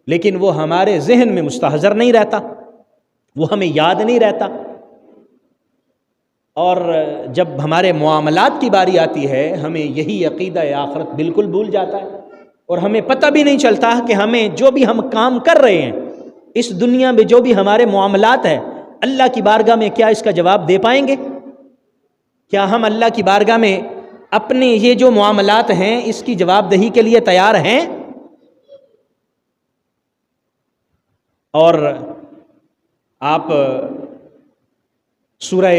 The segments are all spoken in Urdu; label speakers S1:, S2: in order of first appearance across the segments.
S1: لیکن وہ ہمارے ذہن میں مستحضر نہیں رہتا، وہ ہمیں یاد نہیں رہتا، اور جب ہمارے معاملات کی باری آتی ہے ہمیں یہی عقیدہ آخرت بالکل بھول جاتا ہے، اور ہمیں پتہ بھی نہیں چلتا کہ ہمیں جو بھی ہم کام کر رہے ہیں اس دنیا میں، جو بھی ہمارے معاملات ہیں، اللہ کی بارگاہ میں کیا اس کا جواب دے پائیں گے؟ کیا ہم اللہ کی بارگاہ میں اپنے یہ جو معاملات ہیں اس کی جواب دہی کے لیے تیار ہیں؟ اور آپ سورہ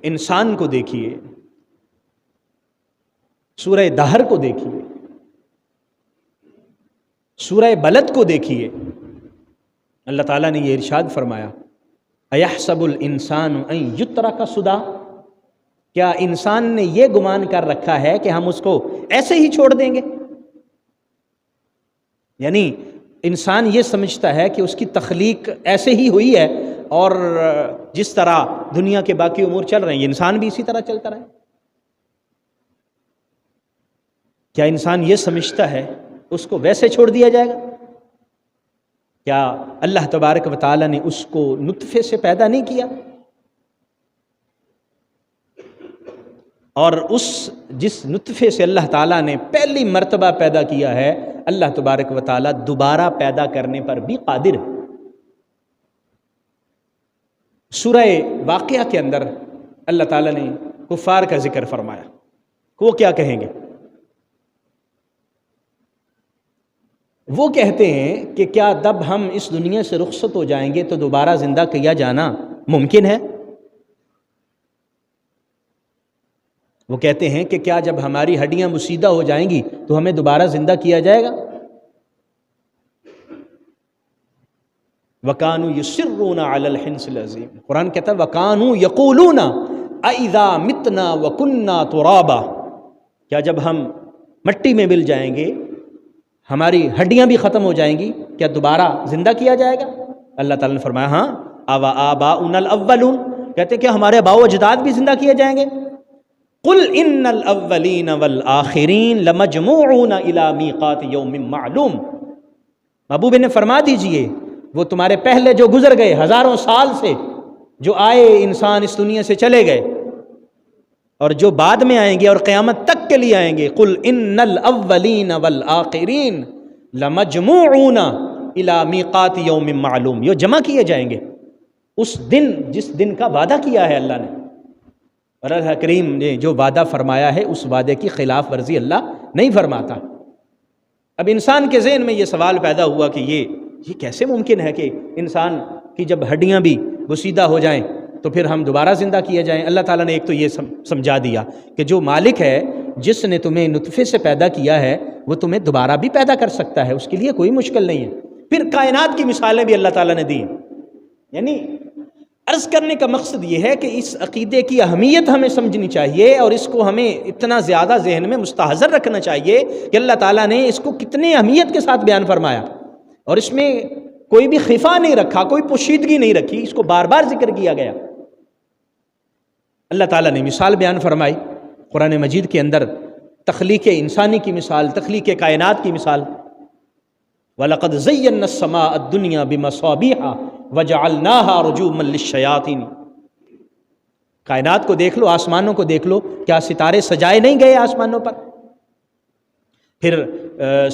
S1: انسان کو دیکھیے، سورہ دہر کو دیکھیے، سورہ بلد کو دیکھیے، اللہ تعالیٰ نے یہ ارشاد فرمایا اَيَحْسَبُ الْإِنسَانُ أَن يُتْرَكَ سُدًى، کیا انسان نے یہ گمان کر رکھا ہے کہ ہم اس کو ایسے ہی چھوڑ دیں گے؟ یعنی انسان یہ سمجھتا ہے کہ اس کی تخلیق ایسے ہی ہوئی ہے، اور جس طرح دنیا کے باقی امور چل رہے ہیں انسان بھی اسی طرح چلتا رہے۔ کیا انسان یہ سمجھتا ہے اس کو ویسے چھوڑ دیا جائے گا؟ کیا اللہ تبارک و تعالیٰ نے اس کو نطفے سے پیدا نہیں کیا؟ اور جس نطفے سے اللہ تعالیٰ نے پہلی مرتبہ پیدا کیا ہے، اللہ تبارک و تعالیٰ دوبارہ پیدا کرنے پر بھی قادر ہے۔ سورہ واقعہ کے اندر اللہ تعالیٰ نے کفار کا ذکر فرمایا، وہ کیا کہیں گے؟ وہ کہتے ہیں کہ کیا جب ہم اس دنیا سے رخصت ہو جائیں گے تو دوبارہ زندہ کیا جانا ممکن ہے؟ وہ کہتے ہیں کہ کیا جب ہماری ہڈیاں مسیدہ ہو جائیں گی تو ہمیں دوبارہ زندہ کیا جائے گا؟ وَكَانُوا يُصِرُّونَ عَلَى الْحِنْثِ الْعَظِيمِ، قرآن کہتا ہے وَكَانُوا يَقُولُونَ أَإِذَا مِتْنَا وَكُنَّا تُرَابًا، کیا جب ہم مٹی میں مل جائیں گے، ہماری ہڈیاں بھی ختم ہو جائیں گی، کیا دوبارہ زندہ کیا جائے گا؟ اللہ تعالیٰ نے فرمایا ہاں، آباؤنا الاولون، کہتے ہیں کہ ہمارے آباء و اجداد بھی زندہ کیے جائیں گے۔ قل ان الاولین والآخرین لمجموعون الی میقات یوم معلوم، محبوب نے فرما دیجئے وہ تمہارے پہلے جو گزر گئے ہزاروں سال سے، جو آئے انسان اس دنیا سے چلے گئے، اور جو بعد میں آئیں گے اور قیامت تک کے لیے آئیں گے، قل ان الاولین والآخرین لمجموعون الی میقات یوم معلوم، یہ جمع کیے جائیں گے اس دن جس دن کا وعدہ کیا ہے اللہ نے۔ اور اللہ کریم نے جو وعدہ فرمایا ہے اس وعدے کی خلاف ورزی اللہ نہیں فرماتا۔ اب انسان کے ذہن میں یہ سوال پیدا ہوا کہ یہ کیسے ممکن ہے کہ انسان کی جب ہڈیاں بھی گسیدہ ہو جائیں تو پھر ہم دوبارہ زندہ کیے جائیں؟ اللہ تعالیٰ نے ایک تو یہ سمجھا دیا کہ جو مالک ہے، جس نے تمہیں نطفے سے پیدا کیا ہے، وہ تمہیں دوبارہ بھی پیدا کر سکتا ہے، اس کے لیے کوئی مشکل نہیں ہے۔ پھر کائنات کی مثالیں بھی اللہ تعالیٰ نے دی۔ یعنی عرض کرنے کا مقصد یہ ہے کہ اس عقیدے کی اہمیت ہمیں سمجھنی چاہیے، اور اس کو ہمیں اتنا زیادہ ذہن میں مستحضر رکھنا چاہیے کہ اللہ تعالیٰ نے اس کو کتنے اہمیت کے ساتھ بیان فرمایا، اور اس میں کوئی بھی خفا نہیں رکھا، کوئی پوشیدگی نہیں رکھی، اس کو بار بار ذکر کیا گیا۔ اللہ تعالیٰ نے مثال بیان فرمائی قرآن مجید کے اندر، تخلیق انسانی کی مثال، تخلیق کائنات کی مثال۔ وَلَقَدْ زَيَّنَّا السَّمَاءَ الدُّنْيَا بِمَصَابِيحَ وَجَعَلْنَاهَا رُجُومًا لِلشَّيَاطِينِ، کائنات کو دیکھ لو، آسمانوں کو دیکھ لو، کیا ستارے سجائے نہیں گئے آسمانوں پر؟ پھر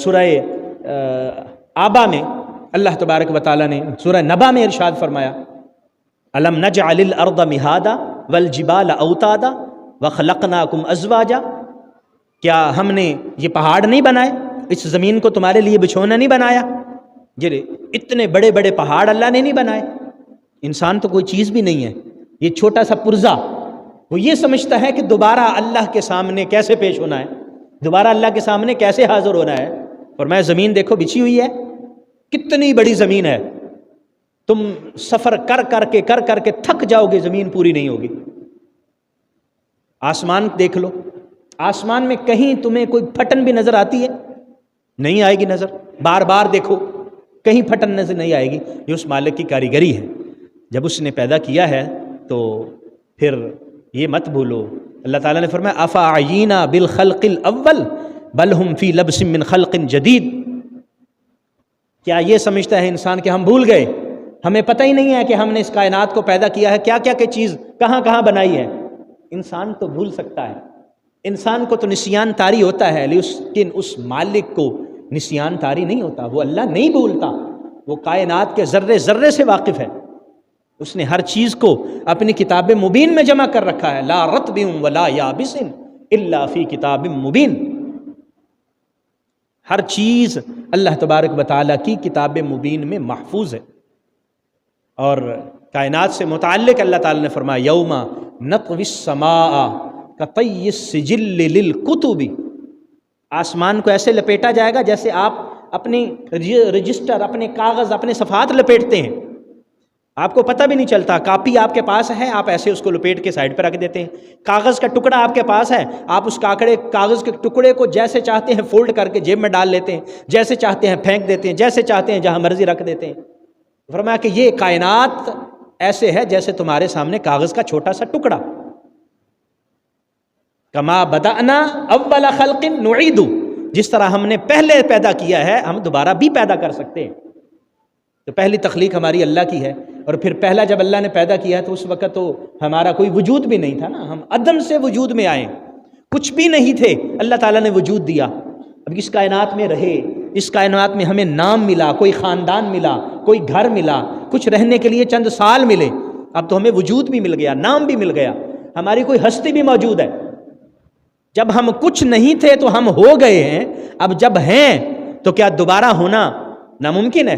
S1: سورہ آبا میں اللہ تبارک و تعالیٰ نے سورہ نبا میں ارشاد فرمایا أَلَمْ نَجْعَلِ الْأَرْضَ مِهَادًا وَالْجِبَالَ أَوْتَادًا وَخَلَقْنَاكُمْ أَزْوَاجًا، کیا ہم نے یہ پہاڑ نہیں بنائے، اس زمین کو تمہارے لیے بچھونا نہیں بنایا؟ اتنے بڑے بڑے پہاڑ اللہ نے نہیں بنائے۔ انسان تو کوئی چیز بھی نہیں ہے، یہ چھوٹا سا پرزہ، وہ یہ سمجھتا ہے کہ دوبارہ اللہ کے سامنے کیسے پیش ہونا ہے، دوبارہ اللہ کے سامنے کیسے حاضر ہونا ہے۔ فرمایا زمین دیکھو بچھی ہوئی ہے، کتنی بڑی زمین ہے، تم سفر کر کر کے تھک جاؤ گے، زمین پوری نہیں ہوگی۔ آسمان دیکھ لو، آسمان میں کہیں تمہیں کوئی پھٹن بھی نظر آتی ہے؟ نہیں آئے گی نظر، بار بار دیکھو کہیں پھٹن نظر نہیں آئے گی۔ یہ اس مالک کی کاریگری ہے، جب اس نے پیدا کیا ہے تو پھر یہ مت بھولو۔ اللہ تعالیٰ نے فرمایا افعینا بالخلق الاول بل ہم فی لبس من خلق جدید، کیا یہ سمجھتا ہے انسان کہ ہم بھول گئے، ہمیں پتہ ہی نہیں ہے کہ ہم نے اس کائنات کو پیدا کیا ہے، کیا کیا کہ چیز کہاں کہاں بنائی ہے؟ انسان تو بھول سکتا ہے، انسان کو تو نسیان طاری ہوتا ہے، لیکن اس مالک کو نسیان طاری نہیں ہوتا۔ وہ اللہ نہیں بھولتا، وہ کائنات کے ذرے ذرے سے واقف ہے، اس نے ہر چیز کو اپنی کتاب مبین میں جمع کر رکھا ہے۔ لا رطب ولا یابس الا فی کتاب مبین، ہر چیز اللہ تبارک و تعالیٰ کی کتاب مبین میں محفوظ ہے۔ اور کائنات سے متعلق اللہ تعالیٰ نے فرمایا یوم نطوی السماء کطی السجل للکتب، آسمان کو ایسے لپیٹا جائے گا جیسے آپ اپنی رجسٹر، اپنے کاغذ، اپنے صفحات لپیٹتے ہیں، آپ کو پتہ بھی نہیں چلتا۔ کاپی آپ کے پاس ہے، آپ ایسے اس کو لپیٹ کے سائڈ پہ رکھ دیتے ہیں۔ کاغذ کا ٹکڑا آپ کے پاس ہے، آپ اس کاغذ کے ٹکڑے کو جیسے چاہتے ہیں فولڈ کر کے جیب میں ڈال لیتے ہیں، جیسے چاہتے ہیں پھینک دیتے ہیں، جیسے چاہتے ہیں جہاں مرضی رکھ دیتے ہیں۔ فرمایا کہ یہ کائنات ایسے ہے جیسے تمہارے سامنے کاغذ کا چھوٹا سا ٹکڑا۔ کما بدأنا اول خلق نعید، جس طرح ہم نے پہلے پیدا کیا ہے ہم دوبارہ بھی پیدا کر سکتے ہیں۔ تو پہلی تخلیق ہماری اللہ کی ہے، اور پھر پہلا جب اللہ نے پیدا کیا تو اس وقت تو ہمارا کوئی وجود بھی نہیں تھا نا، ہم عدم سے وجود میں آئے، کچھ بھی نہیں تھے، اللہ تعالیٰ نے وجود دیا۔ اب اس کائنات میں رہے، اس کائنات میں ہمیں نام ملا، کوئی خاندان ملا، کوئی گھر ملا، کچھ رہنے کے لیے چند سال ملے، اب تو ہمیں وجود بھی مل گیا، نام بھی مل گیا، ہماری کوئی ہستی بھی موجود ہے۔ جب ہم کچھ نہیں تھے تو ہم ہو گئے ہیں، اب جب ہیں تو کیا دوبارہ ہونا ناممکن ہے؟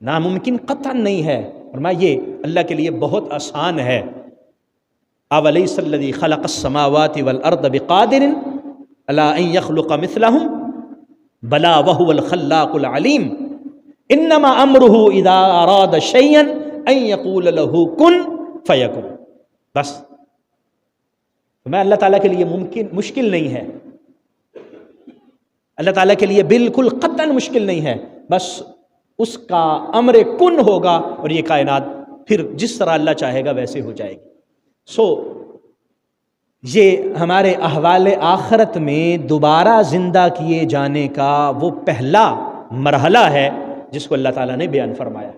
S1: ناممکن قطعاً نہیں ہے۔ فرمایا یہ اللہ کے لیے بہت آسان ہے۔ اولیس الذی خلق السماوات والارض بقادر علی ان یخلق مثلہم بلا وہو الخلاق العلیم انما امرہ اذا اراد شیئا ان یقول له کن فیکن۔ بس میں اللہ تعالیٰ کے لیے مشکل نہیں ہے، اللہ تعالیٰ کے لیے بالکل قطعاً مشکل نہیں ہے، بس اس کا امر کن ہوگا اور یہ کائنات پھر جس طرح اللہ چاہے گا ویسے ہو جائے گی۔ یہ ہمارے احوال آخرت میں دوبارہ زندہ کیے جانے کا وہ پہلا مرحلہ ہے جس کو اللہ تعالیٰ نے بیان فرمایا۔